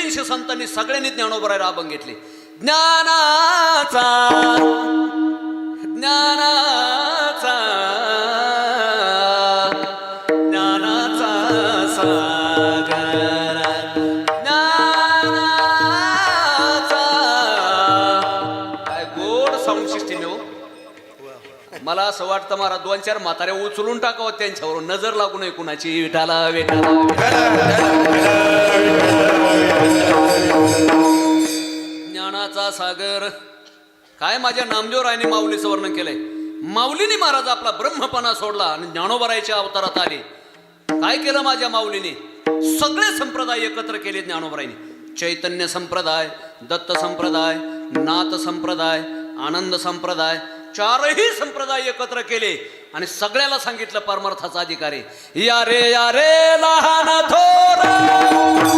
383 संतांनी सगळ्यांनी ज्ञानोबरायला अभंग घेतले. ज्ञानाचा ज्ञानाचा ज्ञानाचा सागर ज्ञानाचा. काय गोड साऊंड सिस्टीम हो. मला असं वाटतं मला 2-4 म्हाताऱ्या उचलून टाकावं त्यांच्यावर, नजर लागू नये कुणाची. विठाला विठाला ज्ञानाचा सागर. काय माझ्या नामदेवरायाने माऊलीचं वर्णन केलंय. माऊलीने महाराज आपला ब्रह्मपणा सोडला आणि ज्ञानोबरायच्या अवतारात आले. काय केलं माझ्या माऊलीने? सगळे संप्रदाय एकत्र केले ज्ञानोबरायने. चैतन्य संप्रदाय, दत्त संप्रदाय, नाथ संप्रदाय, आनंद संप्रदाय, 4ही संप्रदाय एकत्र केले आणि सगळ्याला सांगितलं परमार्थाचा अधिकार आहे. या रे लहान